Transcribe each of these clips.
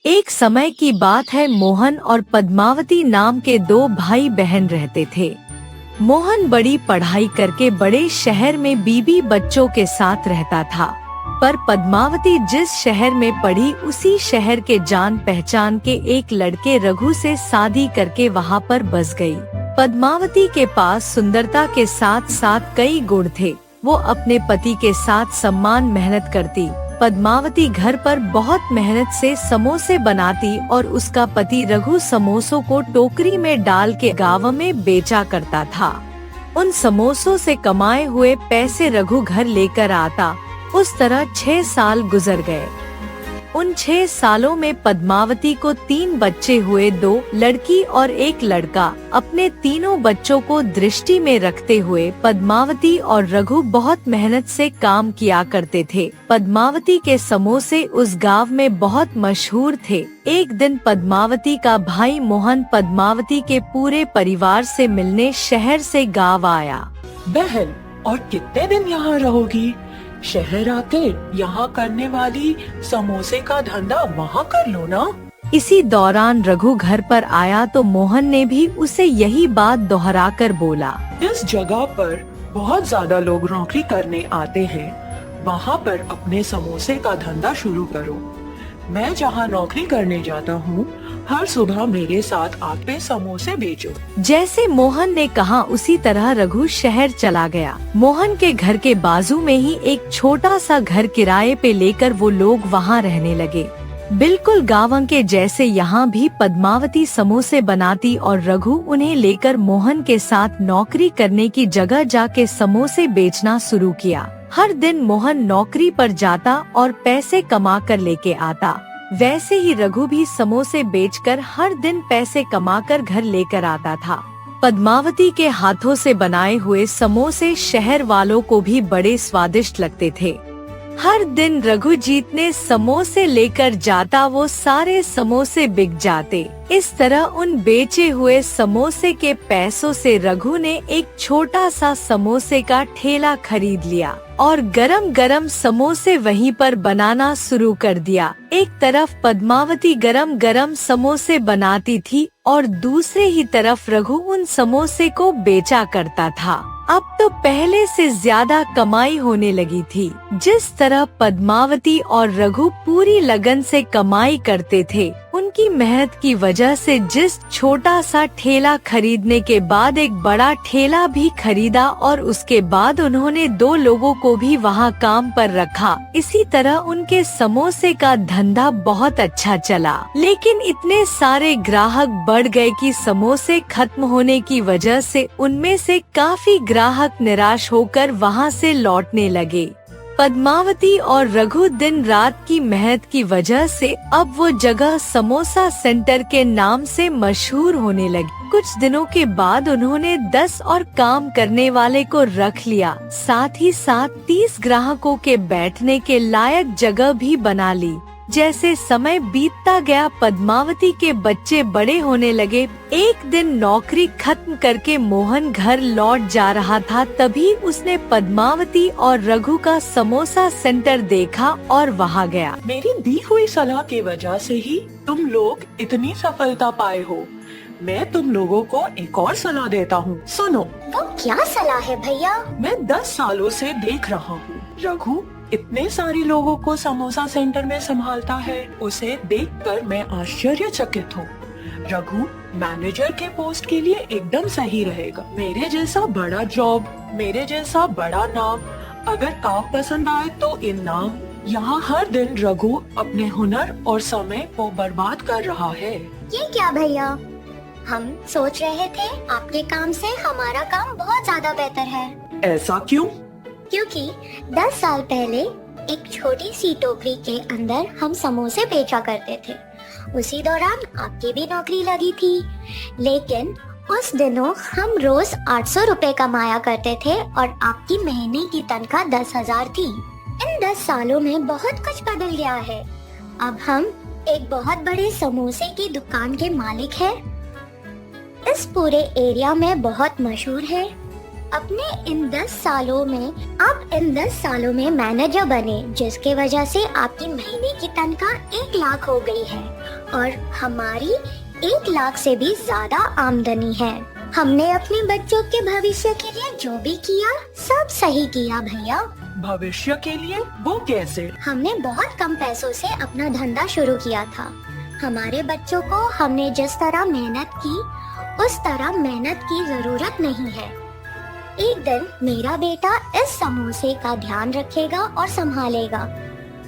एक समय की बात है, मोहन और पद्मावती नाम के दो भाई बहन रहते थे। मोहन बड़ी पढ़ाई करके बड़े शहर में बीबी बच्चों के साथ रहता था, पर पद्मावती जिस शहर में पढ़ी उसी शहर के जान पहचान के एक लड़के रघु से शादी करके वहाँ पर बस गई। पद्मावती के पास सुंदरता के साथ साथ कई गुण थे। वो अपने पति के साथ सम्मान मेहनत करती। पद्मावती घर पर बहुत मेहनत से समोसे बनाती और उसका पति रघु समोसों को टोकरी में डाल के गाँव में बेचा करता था। उन समोसों से कमाए हुए पैसे रघु घर लेकर आता। उस तरह 6 साल गुजर गए। उन 6 सालों में पद्मावती को 3 बच्चे हुए, 2 लड़की और 1 लड़का। अपने तीनों बच्चों को दृष्टि में रखते हुए पद्मावती और रघु बहुत मेहनत से काम किया करते थे। पद्मावती के समोसे उस गांव में बहुत मशहूर थे। एक दिन पद्मावती का भाई मोहन पद्मावती के पूरे परिवार से मिलने शहर से गाँव आया। बहन, और कितने दिन यहाँ रहोगी? शहर आके यहाँ करने वाली समोसे का धंधा वहाँ कर लो ना। इसी दौरान रघु घर पर आया तो मोहन ने भी उसे यही बात दोहराकर बोला, इस जगह पर बहुत ज्यादा लोग नौकरी करने आते हैं, वहाँ पर अपने समोसे का धंधा शुरू करो। मैं जहाँ नौकरी करने जाता हूँ, हर सुबह मेरे साथ आके समोसे बेचो। जैसे मोहन ने कहा उसी तरह रघु शहर चला गया। मोहन के घर के बाजू में ही एक छोटा सा घर किराए पे लेकर वो लोग वहाँ रहने लगे, बिल्कुल गाँव के जैसे। यहाँ भी पद्मावती समोसे बनाती और रघु उन्हें लेकर मोहन के साथ नौकरी करने की जगह जाके समोसे बेचना शुरू किया। हर दिन मोहन नौकरी पर जाता और पैसे कमा कर लेके आता। वैसे ही रघु भी समोसे बेचकर हर दिन पैसे कमाकर घर लेकर आता था। पद्मावती के हाथों से बनाए हुए समोसे शहर वालों को भी बड़े स्वादिष्ट लगते थे। हर दिन रघु जितने समोसे लेकर जाता वो सारे समोसे बिक जाते। इस तरह उन बेचे हुए समोसे के पैसों से रघु ने एक छोटा सा समोसे का ठेला खरीद लिया और गरम गरम समोसे वहीं पर बनाना शुरू कर दिया। एक तरफ पद्मावती गरम गरम समोसे बनाती थी और दूसरे ही तरफ रघु उन समोसे को बेचा करता था। अब तो पहले से ज्यादा कमाई होने लगी थी। जिस तरह पद्मावती और रघु पूरी लगन से कमाई करते थे, उनकी मेहनत की वजह से जिस छोटा सा ठेला खरीदने के बाद एक बड़ा ठेला भी खरीदा और उसके बाद उन्होंने 2 लोगों को भी वहाँ काम पर रखा। इसी तरह उनके समोसे का धंधा बहुत अच्छा चला, लेकिन इतने सारे ग्राहक बढ़ गए कि समोसे खत्म होने की वजह से उनमें से काफी ग्राहक निराश होकर वहाँ से लौटने लगे। पद्मावती और रघु दिन रात की मेहनत की वजह से अब वो जगह समोसा सेंटर के नाम से मशहूर होने लगी। कुछ दिनों के बाद उन्होंने 10 और काम करने वाले को रख लिया, साथ ही साथ 30 ग्राहकों के बैठने के लायक जगह भी बना ली। जैसे समय बीतता गया, पद्मावती के बच्चे बड़े होने लगे। एक दिन नौकरी खत्म करके मोहन घर लौट जा रहा था, तभी उसने पद्मावती और रघु का समोसा सेंटर देखा और वहाँ गया। मेरी दी हुई सलाह की वजह से ही तुम लोग इतनी सफलता पाए हो। मैं तुम लोगों को एक और सलाह देता हूँ, सुनो। वो क्या सलाह है भैया? मैं 10 सालों से देख रहा हूँ, रघु इतने सारे लोगों को समोसा सेंटर में संभालता है। उसे देखकर मैं आश्चर्यचकित हूँ। रघु मैनेजर के पोस्ट के लिए एकदम सही रहेगा। मेरे जैसा बड़ा जॉब, मेरे जैसा बड़ा नाम, अगर काम पसंद आए तो इनाम। यहाँ हर दिन रघु अपने हुनर और समय को बर्बाद कर रहा है। ये क्या भैया? हम सोच रहे थे आपके काम से हमारा काम बहुत ज्यादा बेहतर है। ऐसा क्यों? क्योंकि 10 साल पहले एक छोटी सी टोकरी के अंदर हम समोसे बेचा करते थे। उसी दौरान आपकी भी नौकरी लगी थी, लेकिन उस दिनों हम रोज 800 रुपए कमाया करते थे और आपकी महीने की तनख्वाह 10,000 थी। इन 10 सालों में बहुत कुछ बदल गया है। अब हम एक बहुत बड़े समोसे की दुकान के मालिक हैं। इस पूरे एरिया में बहुत मशहूर है। अपने इन 10 सालों में आप इन 10 सालों में मैनेजर बने, जिसके वजह से आपकी महीने की तनख्वाह 1 लाख हो गई है और हमारी 1 लाख से भी ज्यादा आमदनी है। हमने अपने बच्चों के भविष्य के लिए जो भी किया सब सही किया भैया। भविष्य के लिए? वो कैसे? हमने बहुत कम पैसों से अपना धंधा शुरू किया था। हमारे बच्चों को हमने जिस तरह मेहनत की उस तरह मेहनत की जरूरत नहीं है। एक दिन मेरा बेटा इस समोसे का ध्यान रखेगा और संभालेगा,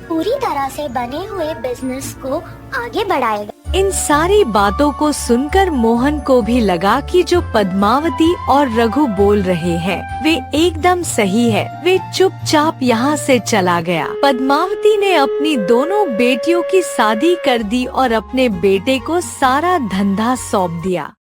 पूरी तरह से बने हुए बिजनेस को आगे बढ़ाएगा। इन सारी बातों को सुनकर मोहन को भी लगा कि जो पद्मावती और रघु बोल रहे हैं वे एकदम सही है। वे चुपचाप यहाँ से चला गया। पद्मावती ने अपनी दोनों बेटियों की शादी कर दी और अपने बेटे को सारा धंधा सौंप दिया।